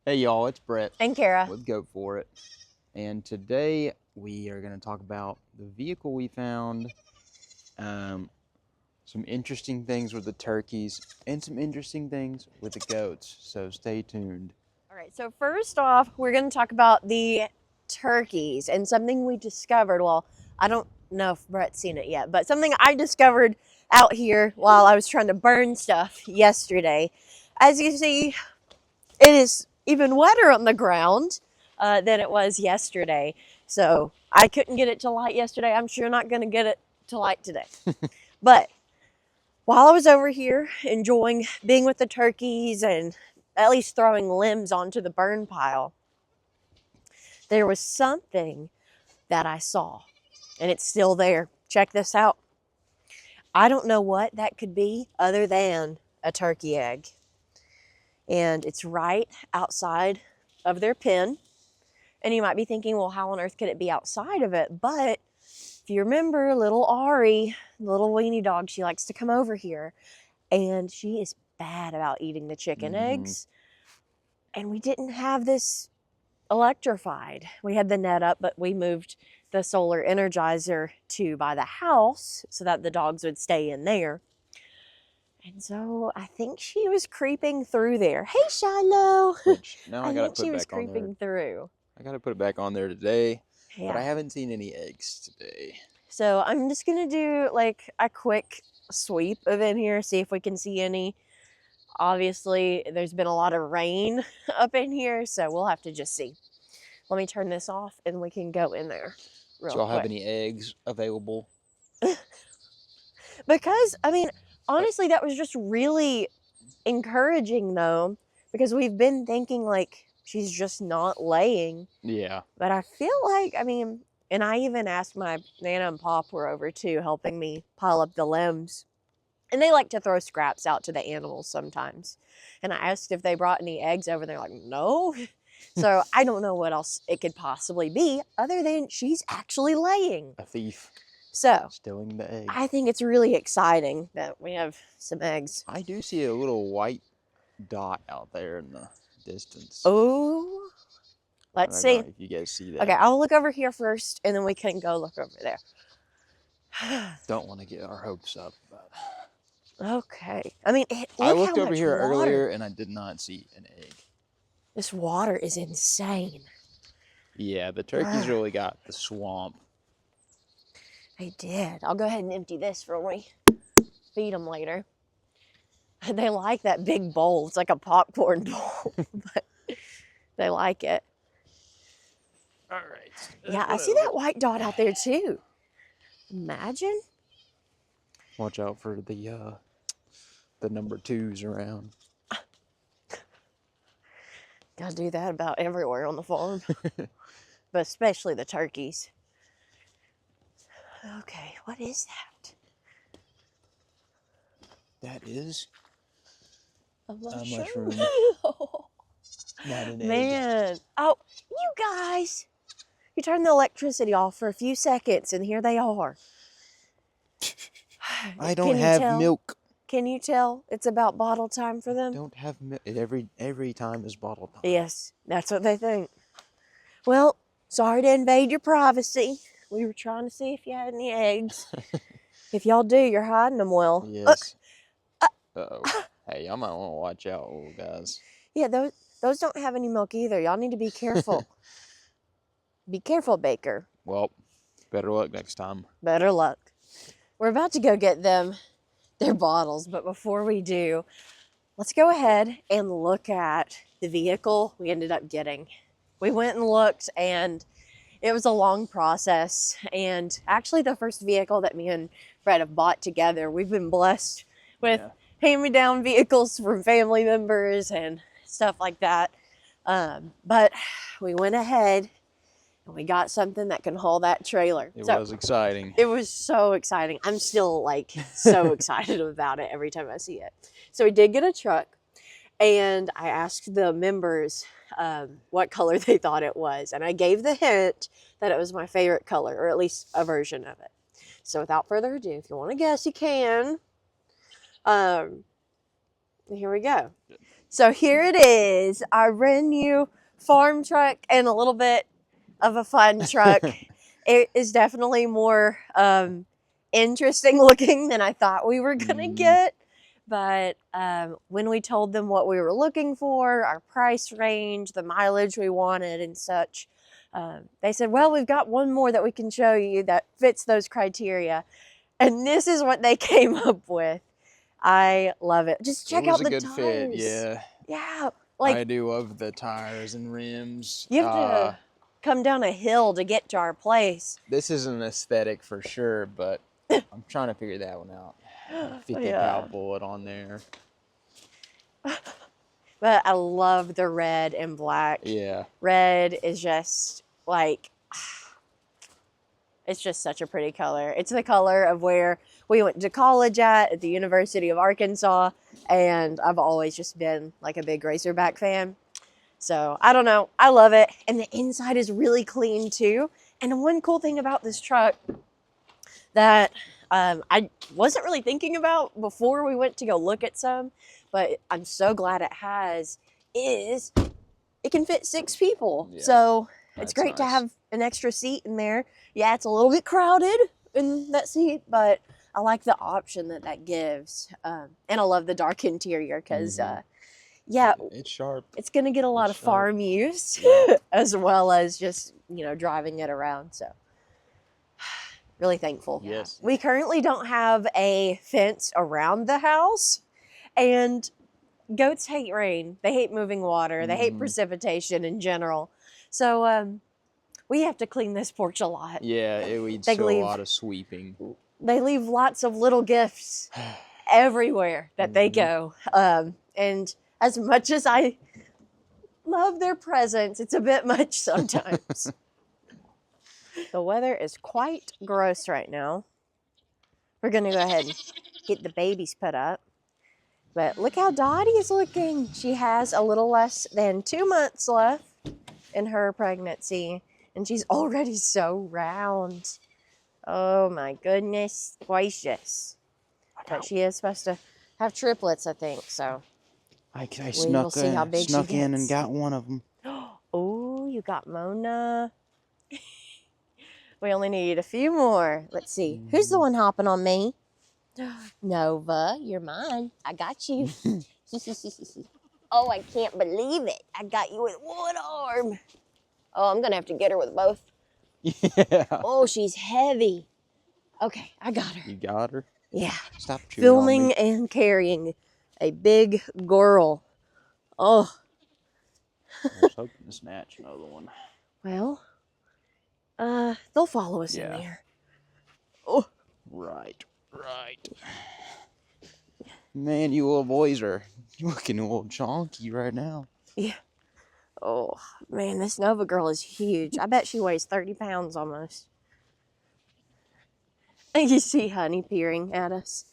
Hey y'all, it's Brett And Kara. with Goat For It, and today we are going to talk about the vehicle we found, some interesting things with the turkeys, and some interesting things with the goats, so stay tuned. All right, so first off, we're going to talk about the turkeys and something we discovered. Well, I don't know if Brett's seen it yet, but something I discovered out here while I was trying to burn stuff yesterday. As you see, it is even wetter on the ground than it was yesterday. So I couldn't get it to light yesterday. I'm sure not going to get it to light today. But while I was over here enjoying being with the turkeys and at least throwing limbs onto the burn pile, there was something that I saw, and it's still there. Check this out. I don't know what that could be other than a turkey egg. And it's right outside of their pen. And you might be thinking, well, how on earth could it be outside of it? But if you remember little Ari, little weenie dog, she likes to come over here. And she is bad about eating the chicken eggs. And we didn't have this electrified. We had the net up, but we moved the solar energizer to by the house so that the dogs would stay in there. And so I think she was creeping through there. Hey, Shiloh! Which now I think gotta put she was back on there. creeping through. I gotta put it back on there today, Yeah. but I haven't seen any eggs today. So I'm just gonna do like a quick sweep of in here, see if we can see any. Obviously, there's been a lot of rain up in here, so we'll have to just see. Let me turn this off and we can go in there real Do y'all have quick. any eggs available? Because, I mean, honestly, that was just really encouraging, though, because we've been thinking, like, she's just not laying. Yeah. But I feel like, I mean, and I even asked my Nana and Pop were over, too, helping me pile up the limbs. And they like to throw scraps out to the animals sometimes. And I asked if they brought any eggs over, and they're like, no. So I don't know what else it could possibly be, other than she's actually laying. A thief. So, Stealing the egg. I think it's really exciting that we have some eggs. I do see a little white dot out there in the distance. Oh, let's see. If you guys see that. Okay, I'll look over here first, and then we can go look over there. Don't want to get our hopes up. But Okay. I mean, I look looked how over much here water. earlier, and I did not see an egg. This water is insane. Yeah, the turkeys really got the swamp. They did. I'll go ahead and empty this when we feed them later. They like that big bowl. It's like a popcorn bowl, but they like it. All right. Yeah, I see that white dot out there too. Imagine. Watch out for the number 2s around. Gotta do that about everywhere on the farm, but especially the turkeys. Okay, what is that? That is A mushroom. mushroom. Not an egg. Man. Oh, you guys. You turned the electricity off for a few seconds, and here they are. I don't have milk. Can you tell it's about bottle time for them? Don't have milk. Every time is bottle time. Yes, that's what they think. Well, sorry to invade your privacy. We were trying to see if you had any eggs. If y'all do, you're hiding them well. Yes. Uh-oh. Hey, y'all might want to watch out, little guys. Yeah, those don't have any milk either. Y'all need to be careful. Be careful, Baker. Well, better luck next time. Better luck. We're about to go get them their bottles, but before we do, let's go ahead and look at the vehicle we ended up getting. We went and looked, and it was a long process, and actually the first vehicle that me and Fred have bought together. We've been blessed with hand-me-down vehicles from family members and stuff like that, but we went ahead and we got something that can haul that trailer. It was exciting. It was so exciting. I'm still like so excited about it every time I see it. So we did get a truck, and I asked the members what color they thought it was. And I gave the hint that it was my favorite color, or at least a version of it. So without further ado, if you want to guess, you can. Here we go. So here it is, our brand new farm truck and a little bit of a fun truck. It is definitely more interesting looking than I thought we were gonna get. But when we told them what we were looking for, our price range, the mileage we wanted and such, they said, well, we've got one more that we can show you that fits those criteria. And this is what they came up with. I love it. Just check out the tires. It was a good fit, yeah. Yeah, I do love the tires and rims. You have to come down a hill to get to our place. This is an aesthetic for sure, but I'm trying to figure that one out. 50 cal bullet on there. But I love the red and black. Yeah. Red is just like, it's just such a pretty color. It's the color of where we went to college at the University of Arkansas. And I've always just been like a big Razorback fan. So I don't know. I love it. And the inside is really clean too. And one cool thing about this truck that I wasn't really thinking about before we went to go look at some, but I'm so glad it has, is it can fit 6 people. Yeah, so it's great to have an extra seat in there. Yeah, it's a little bit crowded in that seat, but I like the option that that gives. And I love the dark interior because, yeah, it's sharp. It's going to get a lot of farm use as well as just, you know, driving it around. So really thankful. Yes. We currently don't have a fence around the house, and goats hate rain. They hate moving water. They hate precipitation in general. So we have to clean this porch a lot. Yeah, it needs a lot of sweeping. They leave lots of little gifts everywhere that they go. And as much as I love their presence, it's a bit much sometimes. The weather is quite gross right now. We're going to go ahead and get the babies put up. But look how Dottie is looking. She has a little less than 2 months left in her pregnancy. And she's already so round. Oh my goodness gracious. But she is supposed to have triplets, I think. So I snuck in and got one of them. Oh, you got Mona. We only need a few more. Let's see. Who's the one hopping on me? Nova, you're mine. I got you. Oh, I can't believe it. I got you with one arm. Oh, I'm going to have to get her with both. Yeah. Oh, she's heavy. Okay, I got her. You got her? Yeah. Stop chewing Filming on me. and carrying a big girl. Oh. I was hoping to snatch another one. Well, they'll follow us in there. Oh. Right. Man, you little boys are looking a little chonky right now. Yeah. Oh, man, this Nova girl is huge. I bet she weighs 30 pounds almost. And you see Honey peering at us.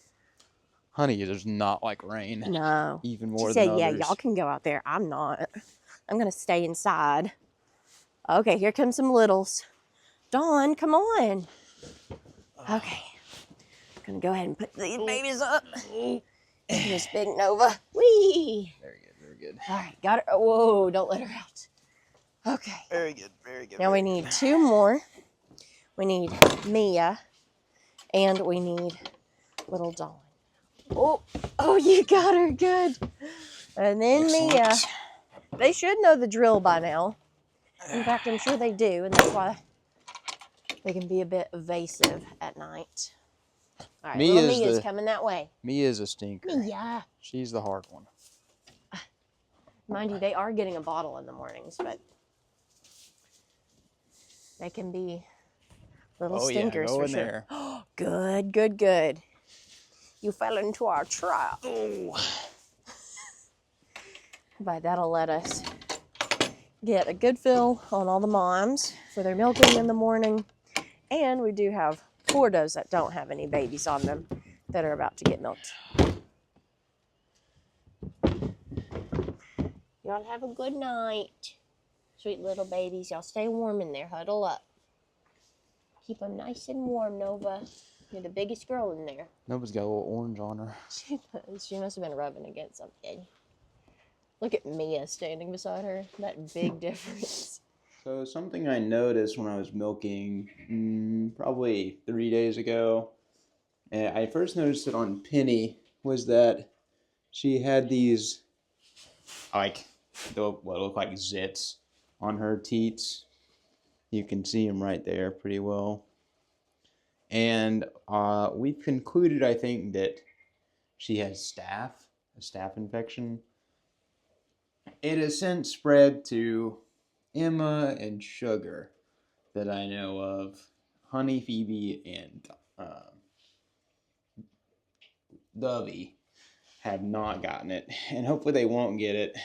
Honey does not like rain. No. Even more she than said, yeah, others. y'all can go out there. I'm not. I'm going to stay inside. Okay, here comes some littles. Dawn, come on. Okay. I'm going to go ahead and put these babies up. This big Nova. Whee! Very good. All right, got her. Whoa, don't let her out. Okay. Very good. Now we need 2 more. We need Mia, and we need little Dawn. Oh, you got her good. And then Mia. They should know the drill by now. In fact, I'm sure they do, and that's why they can be a bit evasive at night. All right, little Mia's coming that way. Mia's a stinker. Mia. She's the hard one. Mind you, they are getting a bottle in the mornings, but they can be little stinkers go for in sure. There. Good. You fell into our trap. Oh. But that'll let us get a good fill on all the moms for their milking in the morning. And we do have 4 does that don't have any babies on them that are about to get milked. Y'all have a good night. Sweet little babies. Y'all stay warm in there. Huddle up. Keep them nice and warm, Nova. You're the biggest girl in there. Nova's got a little orange on her. She must have been rubbing against something. Look at Mia standing beside her. That big difference. So something I noticed when I was milking probably 3 days ago, and I first noticed it on Penny, was that she had these like what look like zits on her teats. You can see them right there pretty well. And we've concluded, I think, that she has a staph infection. It has since spread to Emma and Sugar that I know of. Honey, Phoebe, and Dovey have not gotten it, and hopefully they won't get it.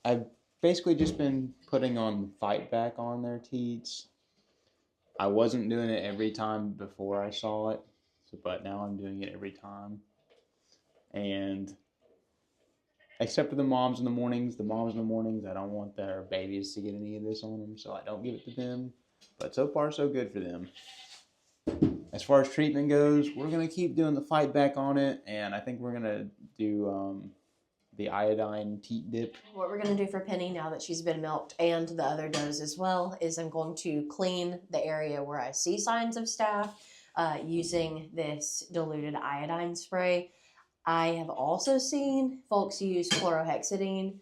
I've basically just been putting on Fight Back on their teats. I wasn't doing it every time before I saw it, but now I'm doing it every time. And except for the moms in the mornings, I don't want their babies to get any of this on them, so I don't give it to them. But so far, so good for them. As far as treatment goes, we're going to keep doing the Fight Back on it, and I think we're going to do the iodine teat dip. What we're going to do for Penny now that she's been milked and the other does as well is I'm going to clean the area where I see signs of staph using this diluted iodine spray. I have also seen folks use chlorhexidine,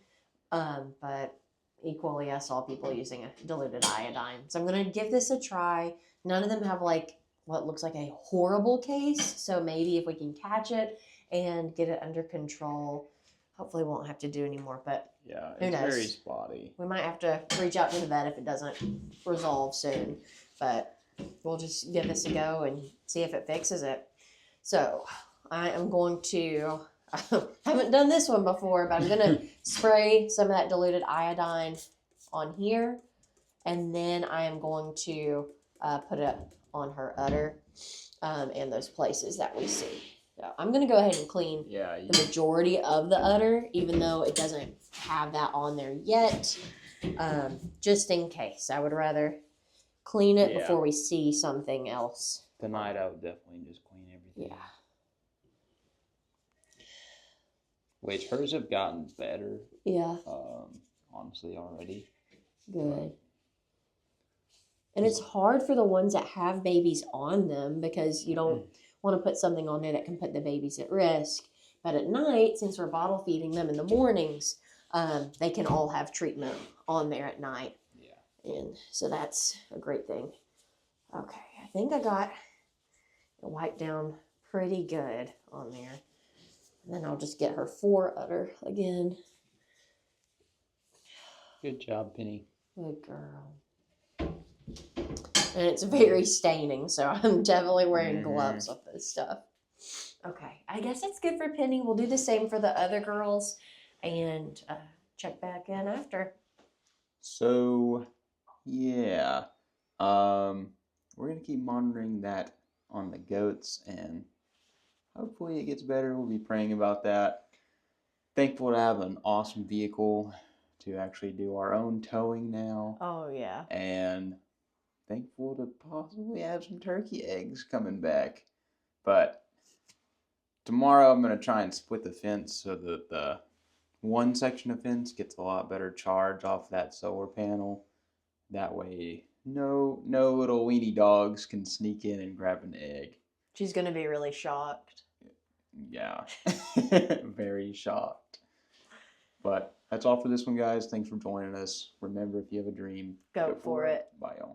but equally I saw people using a diluted iodine. So I'm going to give this a try. None of them have like what looks like a horrible case, so maybe if we can catch it and get it under control, hopefully we won't have to do anymore, but yeah, who knows? Very spotty. We might have to reach out to the vet if it doesn't resolve soon, but we'll just give this a go and see if it fixes it. So I am going to, I haven't done this one before, but I'm going to spray some of that diluted iodine on here, and then I am going to put it on her udder and those places that we see. So I'm going to go ahead and clean the majority of the udder, even though it doesn't have that on there yet, just in case. I would rather clean it before we see something else. Tonight I would definitely just clean everything. Yeah. Which hers have gotten better. Yeah. Honestly, already. Good. And it's hard for the ones that have babies on them because you don't want to put something on there that can put the babies at risk. But at night, since we're bottle feeding them in the mornings, they can all have treatment on there at night. Yeah. And so that's a great thing. Okay, I think I got it wiped down pretty good on there. And then I'll just get her foreudder again. Good job, Penny. Good girl. And it's very staining, so I'm definitely wearing gloves with this stuff. Okay, I guess it's good for Penny. We'll do the same for the other girls and check back in after. So, yeah. We're going to keep monitoring that on the goats, and hopefully it gets better. We'll be praying about that. Thankful to have an awesome vehicle to actually do our own towing now. Oh, yeah. And thankful to possibly have some turkey eggs coming back. But tomorrow I'm going to try and split the fence so that the one section of fence gets a lot better charge off that solar panel. That way no little weenie dogs can sneak in and grab an egg. She's going to be really shocked. Yeah. Very shocked. But that's all for this one, guys. Thanks for joining us. Remember, if you have a dream, go for it. Bye, y'all.